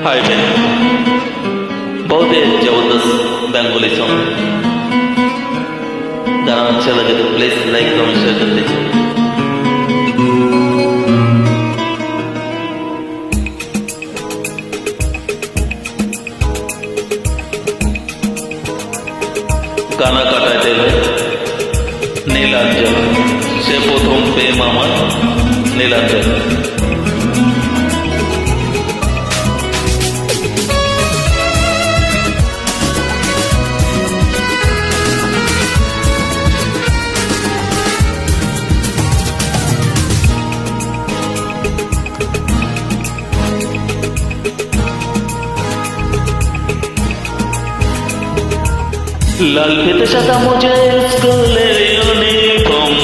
Hi friend, बहुत ही जबरदस्त Bengali song. गाना अच्छा लगे तो प्लीज लाइक कमेंट शेयर कर दीजिए। গানা কাটাইতে হয় নীলাঞ্জন, সে প্রথম প্রেম আমার নীলাঞ্জন। লাল ফিতে সাদা মোজায় স্কুলের ইউনিফর্ম,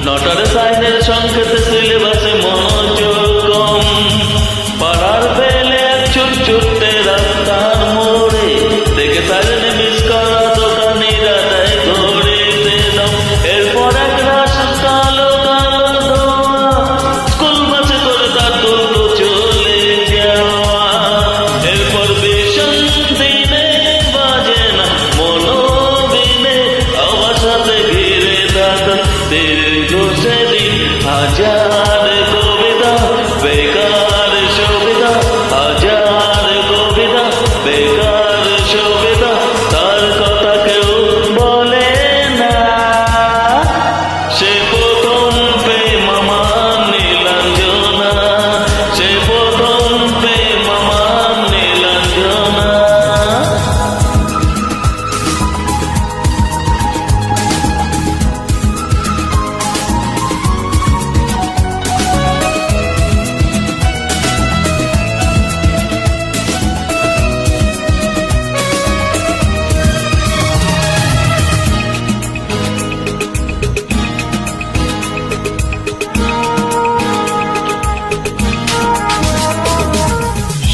নটার সাইনের সংকেতে সিলেবাসে মনোযোগ কম। পাড়ার বেলে এক ছুট ছুটতে রাস্তার মোড়ে, দেখে সাইলেন মিস করা দোকানিরা দেয় ঘড়িতে দাম। এরপর এক রাস কালো কালো ধোঁয়া, স্কুল বাসে করে তার দুটো চলে যাওয়া। এরপর ভীষণ দিনে বাজে না মনোবিনে, আমার সাথে ঘিরে থাকা দীর্ঘ সেদিন। হাজার কবিতা বেকার সুবিধা, হাজার কবিতা বেকার সুবিধা, তার কথা কেউ বলে না। সে প্রথম প্রেম আমার নীলাঞ্জনা, সে প্রথম প্রেম আমার নীলাঞ্জনা।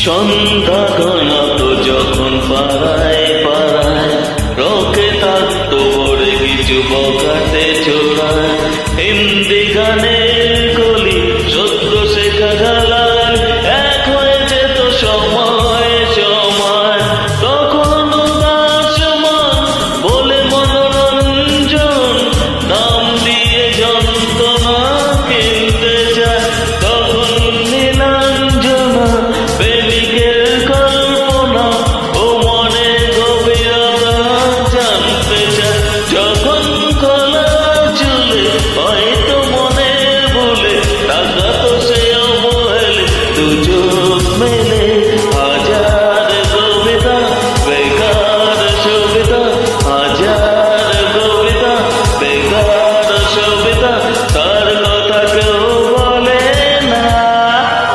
সন্ধ্যা ঘনাতো যখন পাড়ায় পাড়ায়, রকে থাকতো ভরে কিছু বকাতে চোরায়। হিন্দি গানের কলি সদ্য শেখা ঢালায়, এক হয়ে যেত সময় সময়। তখন দাসমান বলে মনোরঞ্জন, দাম দিয়ে যন্ত্রণা কিনতে চায়। তখন নীলাঞ্জনা প্রেমিকের কল্পনা ও মনে গভীরতা জানতে চায়। যখন খোলা চুলে হয়তো মনের ভুলে, টাকা তো সে অবহেলে দুচোখ মেলে। হাজার কবিতা বেকার সুবিধা, হাজার কবিতা বেকার সুবিধা, তার কথা কেউ বলে না।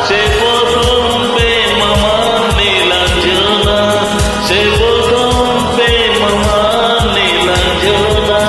সে প্রথম প্রেম আমার নীলাঞ্জনা, সে প্রথম প্রেম আমার Nilanjana.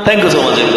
Thank you so much.